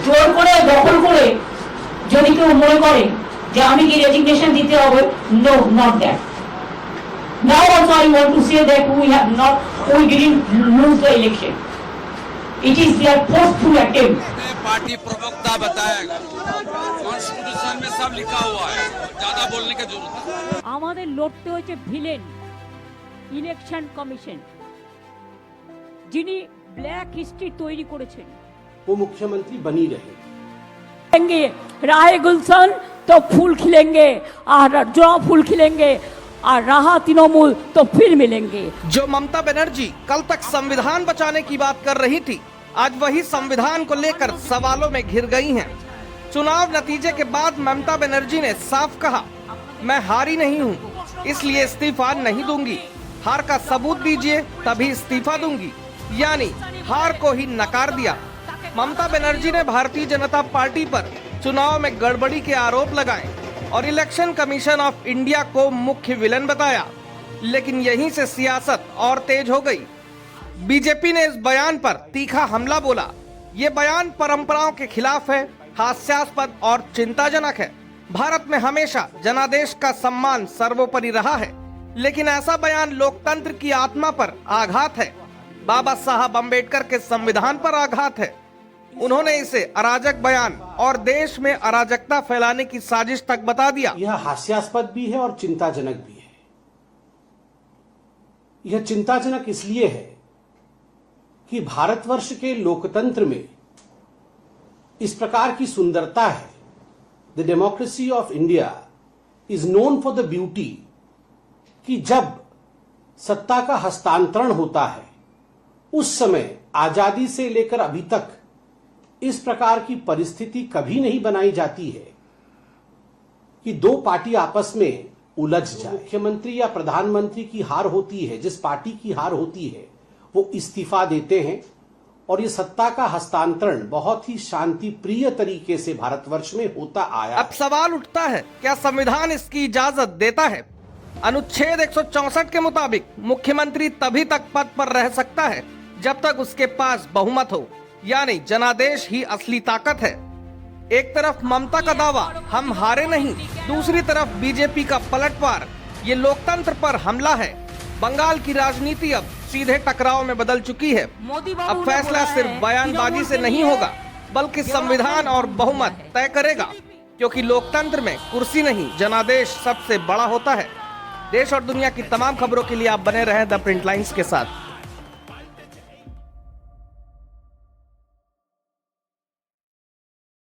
জোর করে দখল করে যদি কেউ মনে করে যে আমি কি রেজিগনেশন দিতে হবে, no, not that. Now also I want to say that we didn't lose the election. It is their forceful attempt. Party प्रवक्ता बताएगा, कॉन्स्टिट्यूशन में सब लिखा हुआ है, ज्यादा बोलने की जरूरत है। আমাদের লড়তে হয়েছে ভিলেন ইলেকশন কমিশন, যিনি ব্ল্যাক হিস্ট্রি তৈরি করেছেন। वो मुख्यमंत्री बनी रहे। राहे गुलशन तो फूल खिलेंगे और जो फूल खिलेंगे और रहा तृणमूल तो फिर मिलेंगे। जो ममता बनर्जी कल तक संविधान बचाने की बात कर रही थी, आज वही संविधान को लेकर सवालों में घिर गई हैं। चुनाव नतीजे के बाद ममता बनर्जी ने साफ कहा, मैं हारी नहीं हूं, इसलिए इस्तीफा नहीं दूंगी। हार का सबूत दीजिए तभी इस्तीफा दूंगी, यानी हार को ही नकार दिया। ममता बनर्जी ने भारतीय जनता पार्टी पर चुनाव में गड़बड़ी के आरोप लगाए और इलेक्शन कमीशन ऑफ इंडिया को मुख्य विलन बताया, लेकिन यहीं से सियासत और तेज हो गई। बीजेपी ने इस बयान पर तीखा हमला बोला। ये बयान परंपराओं के खिलाफ है, हास्यास्पद और चिंताजनक है। भारत में हमेशा जनादेश का सम्मान सर्वोपरि रहा है, लेकिन ऐसा बयान लोकतंत्र की आत्मा पर आघात है, बाबा साहब अम्बेडकर के संविधान पर आघात है। उन्होंने इसे अराजक बयान और देश में अराजकता फैलाने की साजिश तक बता दिया। यह हास्यास्पद भी है और चिंताजनक भी है। यह चिंताजनक इसलिए है कि भारतवर्ष के लोकतंत्र में इस प्रकार की सुंदरता है। The democracy of India is known for the beauty कि जब सत्ता का हस्तांतरण होता है, उस समय आजादी से लेकर अभी तक इस प्रकार की परिस्थिति कभी नहीं बनाई जाती है कि दो पार्टी आपस में उलझ जाए। मुख्यमंत्री या प्रधानमंत्री की हार होती है, जिस पार्टी की हार होती है वो इस्तीफा देते हैं और ये सत्ता का हस्तांतरण बहुत ही शांति प्रिय तरीके से भारतवर्ष में होता आया। अब सवाल उठता है, क्या संविधान इसकी इजाजत देता है? अनुच्छेद 164 के मुताबिक मुख्यमंत्री तभी तक पद पर रह सकता है जब तक उसके पास बहुमत हो, यानी जनादेश ही असली ताकत है। एक तरफ ममता का दावा, हम हारे नहीं, दूसरी तरफ बीजेपी का पलटवार, ये लोकतंत्र पर हमला है। बंगाल की राजनीति अब सीधे टकराव में बदल चुकी है। अब फैसला सिर्फ बयानबाजी से नहीं होगा, बल्कि संविधान और बहुमत तय करेगा, क्योंकि लोकतंत्र में कुर्सी नहीं, जनादेश सबसे बड़ा होता है। देश और दुनिया की तमाम खबरों के लिए आप बने रहें द प्रिंट लाइन्स के साथ।